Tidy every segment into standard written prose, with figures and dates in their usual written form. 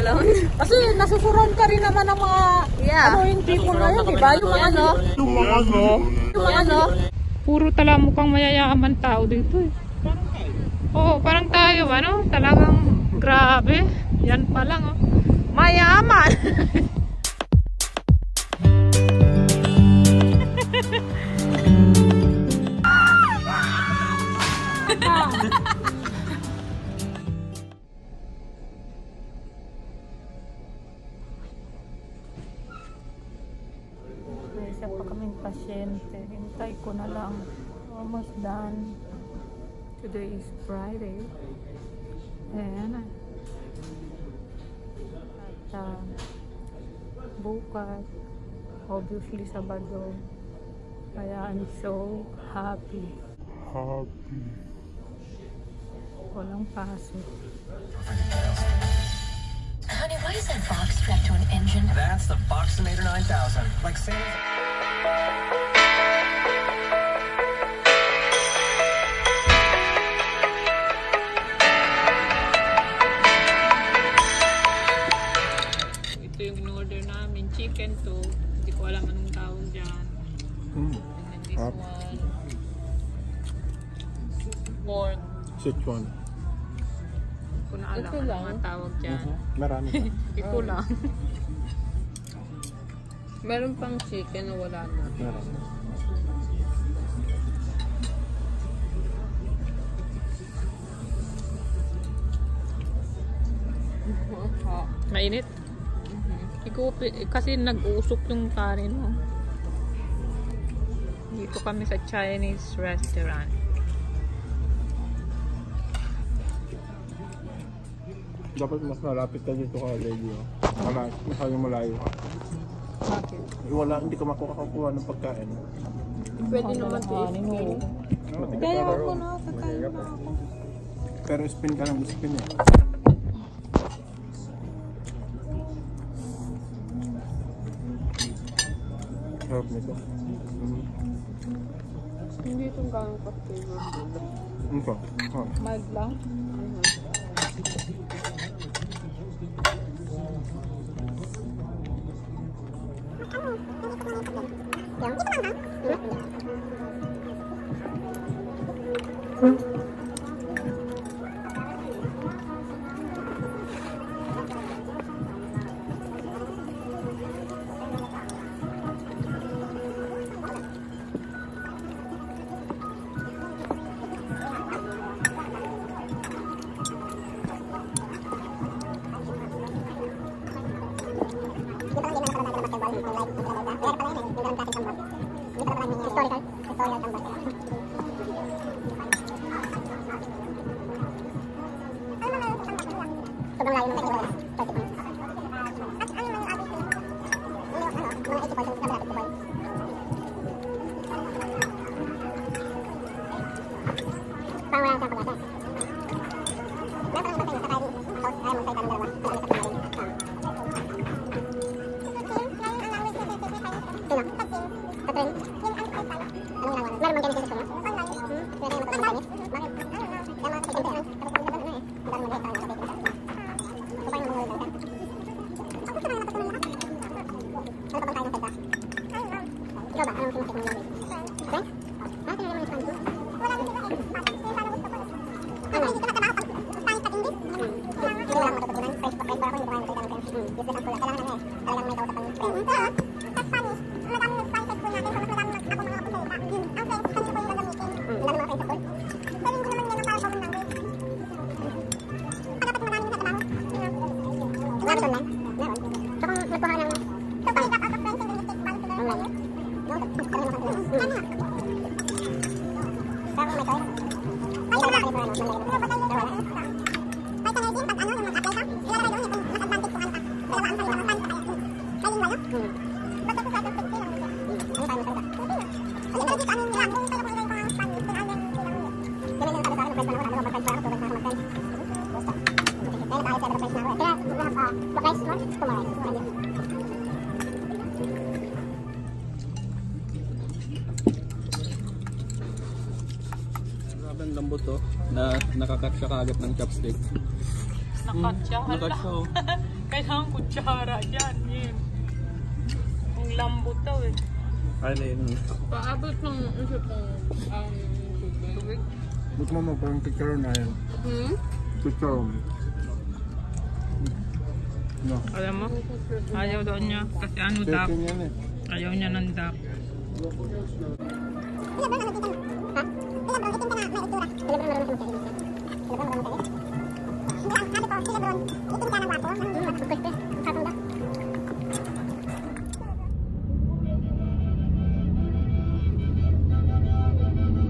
alone. Kasi nasusuran ka rin naman ng mga annoying people ngayon, di ba? Yung mga ano. Puro tala mukhang mayayaman tao dito eh. Oo, parang tayo, ano? Talagang grabe. Yan pa lang, oh. Mayaman! Isa pa kaming pasyente. Hintay ko na lang. Almost done. Today is Friday. And at bukas, obviously Sabado. Kaya I'm so happy. Walang pasok. Honey, why is that box strapped to an engine? That's the Boxinator 9000. Like Sam's... Ito yung in-order namin. Chicken to. Hindi ko alam anong tawag dyan. And then this one. Pork. Sichuan. Hindi ko na alam anong tawag dyan. Marami pa. Ito lang. Meron pang chicken na wala na. Marami. Mainit? Kasi nag-usok yung kanin mo. Dito kami sa Chinese restaurant. Dapat mas malapit ka dito ka, lady. Masyadong malayo ka. Bakit? Wala, hindi ka makukuha ng pagkain. Pwede naman i-spin. Kaya ako na, kakain na ako. Pero spin ka lang, spin eh. Sarap nito. Hindi itong gano'ng pa-flavor. Ito. Mild lang. Lambot to, na nakakat siya kaagad ng chopstick. nakatsa. Nakatsa. Kailangan kutsara dyan. Yun. Ang lambot daw eh. Ano yun? Paabot ng isa pang tubig. Ba't mo parang picture na yan? Picture mo. No. Alam mo? Ayaw daw niya. Kasi ano duck. Yan eh. Ayaw niya ng duck.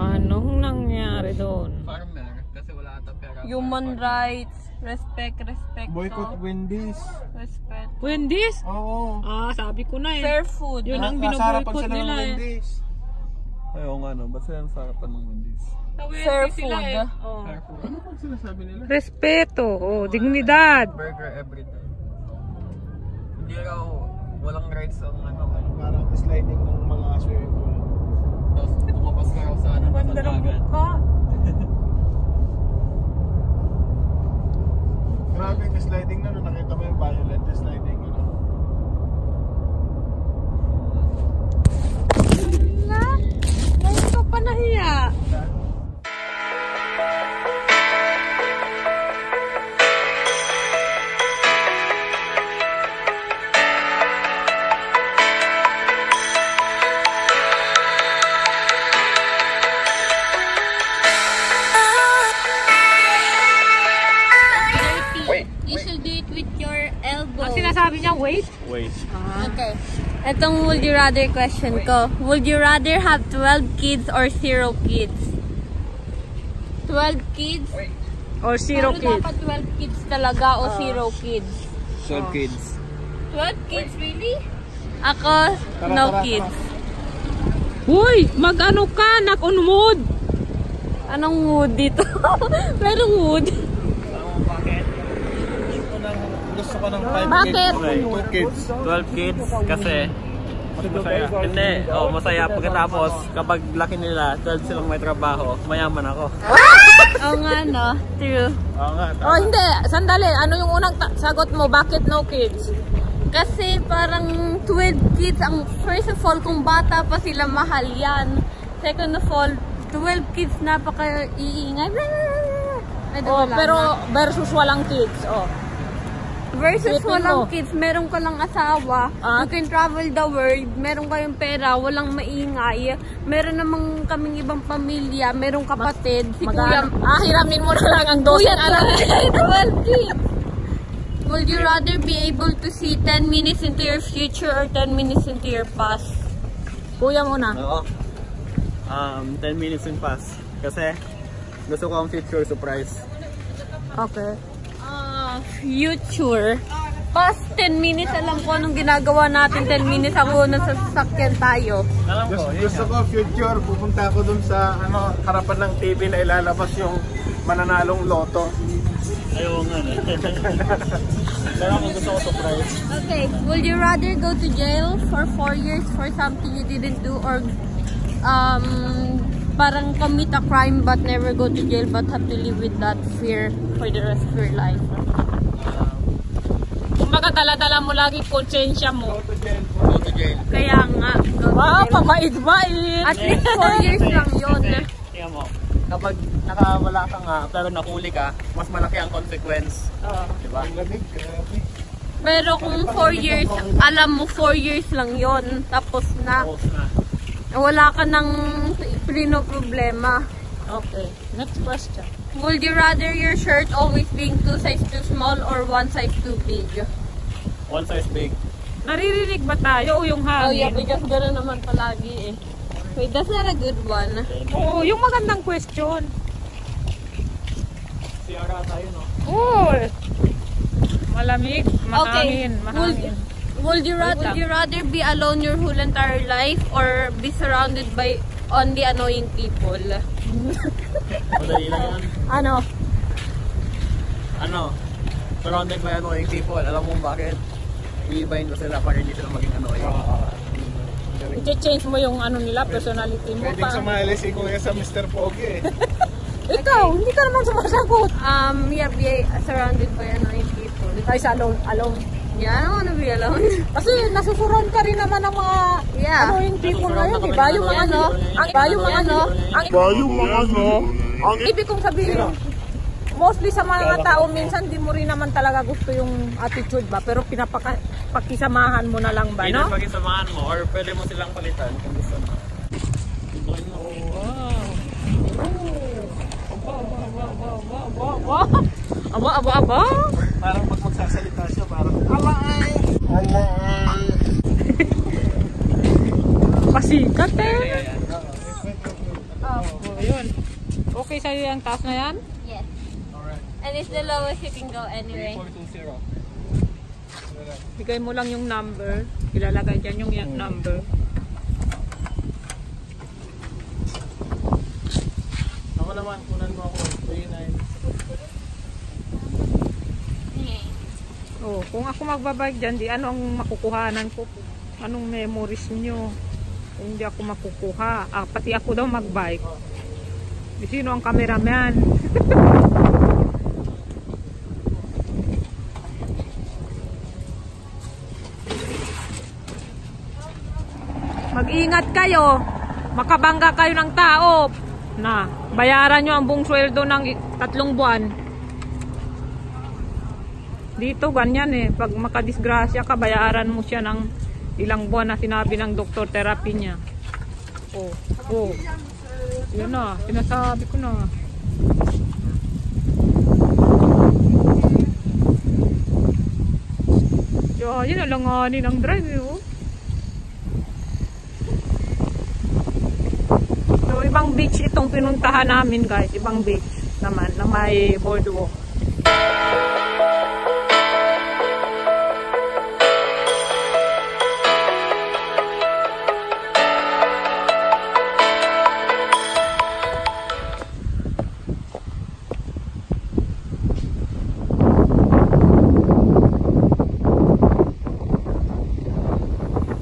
Anong nangyari doon? Farmer, kasi wala ata pera. Human rights, respect. Boycott Wendy's. Respect. Wendy's? Oo. Ah, sabi ko na eh. Fair food. Yun ang Nasa harapan binoboycott sila ng nila eh. Wendy's. Ayaw nga no, ba't sila nasa harapan ng Wendy's? Sa Wendy's Fair sila food. eh. Oh. Ano pag sinasabi nila? Respeto, oh, dignidad. Burger everyday. Hindi raw, walang rights ang ano. Parang sliding ng mga swimming pool. Tapos tumabas ka raw sa ano, sa Ganda ng dagat. mukha. Grabe yung sliding na no, nakita mo yung violent sliding. Ano? Ngayon ka pa nahiya. You should do it with your elbow. Ang sinasabi niya, wait. Wait. Okay. Itong would you rather question ko. Would you rather have 12 kids or 0 kids? 12 kids? Or zero Pero kids. dapat 12 kids talaga o 0 kids? 12 kids. 12 kids, really? Ako, no kids. Uy, mag-ano ka, knock on wood. Anong wood dito? Merong wood. Gusto ko ng 5 Bakit? kids. 12 kids kasi masaya. Hindi, masaya pagkatapos kapag laki nila, 12 silang may trabaho, mayaman ako. Oo nga, no? True. Oo nga. Oh, hindi. Sandali. Ano yung unang sagot mo? Bakit no kids? Kasi parang 12 kids, ang first of all, kung bata pa sila, mahal yan. Second of all, 12 kids, napaka-iingay. Oh, pero versus walang kids. Oh. Versus Isipin walang mo. kids, meron ka lang asawa, Ah? you can travel the world, meron kayong pera, walang maingay, meron namang kaming ibang pamilya, merong kapatid, si kuya, hiramin mo na lang ang 12 kuya anak. 12 kids. Would you rather be able to see 10 minutes into your future or 10 minutes into your past? Kuya muna. Oo. 10 minutes in pass. Kasi gusto ko ang future surprise. Okay. Future. Past 10 minutes, alam ko anong ginagawa natin 10 minutes ako nasa sasakyan tayo. Alam ko, Gusto ko future, pupunta ako dun sa harapan ng TV na ilalabas yung mananalong loto. ayaw nga na. Pero ako gusto ko surprise. Okay, would you rather go to jail for 4 years for something you didn't do or parang commit a crime but never go to jail but have to live with that fear for the rest of your life? Kumbaga dala-dala mo lagi konsensya mo. Go to jail. Kaya nga, go to Wow, jail. pabait-bait. At least 4 years lang yun. Tingnan mo, kapag nakawala ka nga pero nahuli ka, mas malaki ang consequence. Diba? Pero kung 4 years, alam mo 4 years lang yun, tapos na. Tapos na. Wala ka nang problema. Okay, next question. Would you rather your shirt always being 2 size too small or 1 size too big? One size big. Naririnig ba tayo o yung Oh yeah, hangin? because gano'n naman palagi eh. Wait, that's not a good one. Oo, yung magandang question. Siyara tayo, no? Oo. Malamig, mahangin, mahangin. Would you rather be alone your whole entire life or be surrounded by only annoying people? Madali lang yan. Ano? Ano? Surrounded by annoying people. Alam mo bakit? I-bind ko sila para hindi sila maging annoying. I-change mo yung ano nila, personality mo. Pwedeng sumali si Kuya sa Mr. Pogi eh. Ikaw, hindi ka naman sumasagot. Yeah, be surrounded by annoying people. Hindi tayo sa alone. Yeah, I don't wanna be alone. Kasi nasusuran ka rin naman ng mga annoying people ngayon, di ba? Yung mga ang ibig kong sabihin, mostly sa mga tao, minsan di mo rin naman talaga gusto yung attitude ba? Pero pakisamahan mo na lang ba, no? Either pakisamahan mo or pwede mo silang palitan kung gusto mo. Aba. Parang pag magsasalita siya, parang pasikat eh. Yun. Okay sa'yo yung taas na yan? Yes. And it's the lowest you can go anyway. 420. Bigay mo lang yung number. Ilalagay dyan yung number. ako naman, kunan mo ako. 39. Oh, kung ako magbabike dyan, di ano ang makukuhanan ko? Anong memories nyo? Kung hindi ako makukuha. Pati ako daw magbike. Di sino ang cameraman? Mag-ingat kayo. Makabangga kayo ng tao. Na, bayaran nyo ang buong sweldo ng 3 buwan. Dito ganyan eh. Pag makadisgrasya ka, bayaran mo siya ng ilang buwan na sinabi ng doktor therapy niya. Oh. Yun na, sinasabi ko na. Yun, alanganin ang drive eh. Oh. So, ibang beach itong pinuntahan namin guys. Ibang beach naman na may boardwalk.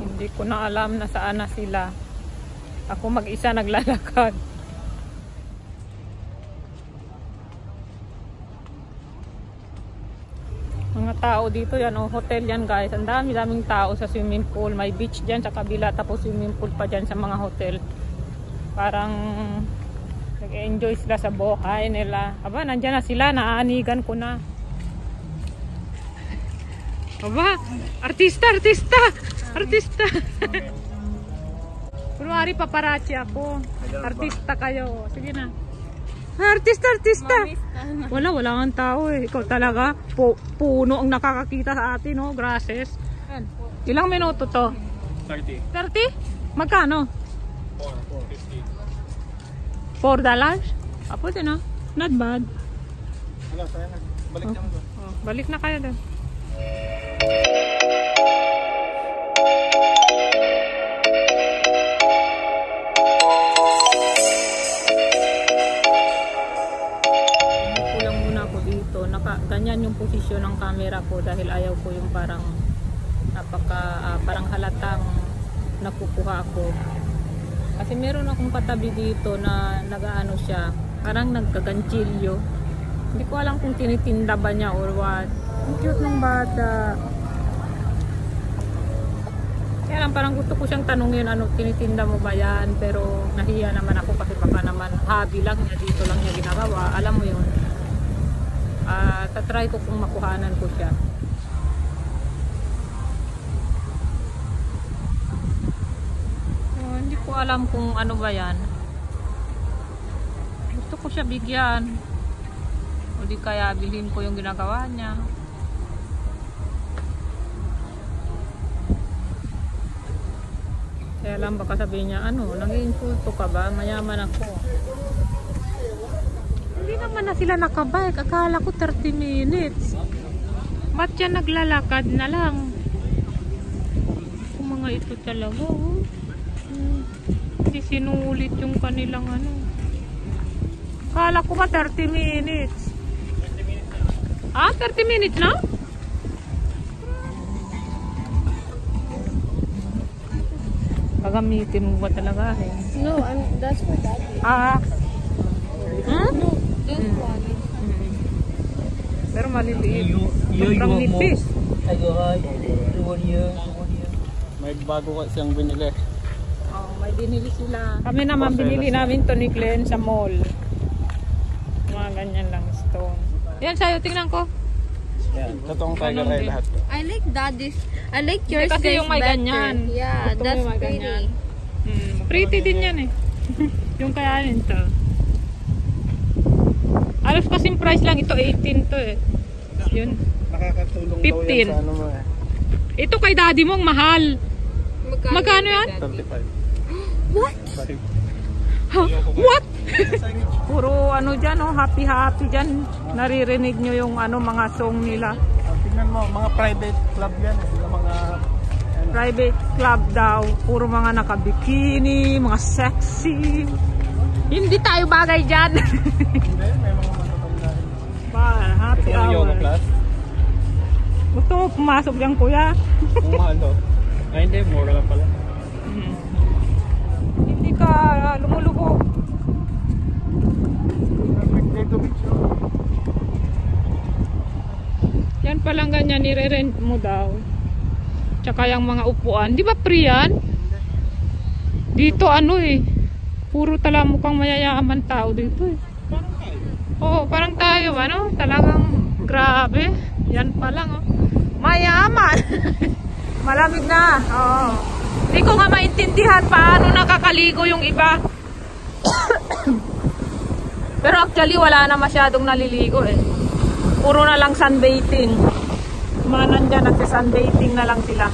Hindi ko na alam na saan na sila. Ako mag-isa naglalakad. Mga tao dito yan, hotel yan guys. Ang dami-daming tao sa swimming pool. May beach dyan sa kabila, tapos swimming pool pa dyan sa mga hotel. Parang nag-enjoy sila sa buhay nila. Aba, nandyan na sila, naaanigan ko na. Aba, artista! Kunwari paparazzi ako. Artista kayo. Sige na. Artista! Wala ang tao eh. Ikaw talaga. Puno ang nakakakita sa atin, no? Grasses. Ilang minuto to? 30. 30? Magkano? $4. Pwede na. Not bad. Wala, tayo na. Balik naman doon. Balik na kayo doon. Ganyan yung posisyon ng camera ko dahil ayaw ko yung parang parang halatang nakukuha ako. Kasi meron akong katabi dito na nagaano siya, parang nagkaganchilyo. Hindi ko alam kung tinitinda ba niya or what. Ang cute ng bata. Kaya lang parang gusto ko siyang tanungin, ano, tinitinda mo ba yan? Pero nahiya naman ako kasi baka naman hobby lang niya, dito lang niya ginagawa. Alam mo yun. Tatry ko kung makuhanan ko siya. Hindi ko alam kung ano ba yan. Gusto ko siya bigyan. O di kaya bilhin ko yung ginagawa niya. Kaya lang baka sabihin niya, ano, nag-iinsulto ka ba? Mayaman ako. Hindi naman na sila nakabike. Akala ko 30 minutes. Ba't yan naglalakad na lang? Kung mga ito talaga, oh. Hindi sinulit yung kanilang ano. Akala ko ba 30 minutes? 30 minutes na. 30 minutes na? Gagamitin mo ba talaga eh? No, that's for daddy. No. Those quality. Pero maliliit. Sobrang nipis. May bago kasi siyang binili. Oh, may binili sila. Kami naman binili namin to ni Glenn sa mall. Mga ganyan lang stone. Yan sa'yo, tingnan ko. Yan, totoong tiger eye lahat to. I like daddy's. I like yours Kasi guys yung may better. ganyan. Yeah, Gusto mo that's yung may pretty. ganyan. Pretty din yan eh. Yung kayanin to. Alos kasing price lang ito, 18 to eh. Yun. Nakakatulong 15. daw yan sa ano mo eh. Ito kay daddy mong mahal. Magkano yan? 25. What? Huh? What? Puro ano dyan, oh, happy dyan. Naririnig nyo yung ano, mga song nila. Tingnan mo, mga private club yan eh. Yung mga Private club daw. Puro mga nakabikini, mga sexy. Hindi tayo bagay dyan. hindi, may mga matatanda rin. Ba, happy Ito yung yoga hour. class. Gusto mo pumasok dyan, kuya? Kung mahal to. Ay hindi, mura lang pala. Hindi ka lumulubog. Perfect day to beach. Yan palang ganyan, nire-rent mo daw. Tsaka yung mga upuan. Di ba free yan? Dito ano eh. Puro tala mukhang mayayaman tao dito eh. Oo, parang tayo ano. Talagang grabe. Yan pa lang oh. Mayaman. Malamig na. Oo. Hindi ko nga maintindihan paano nakakaligo yung iba. Pero actually wala na masyadong naliligo eh. Puro na lang sunbathing. Mga nandyan nagsa-sunbathing na lang sila.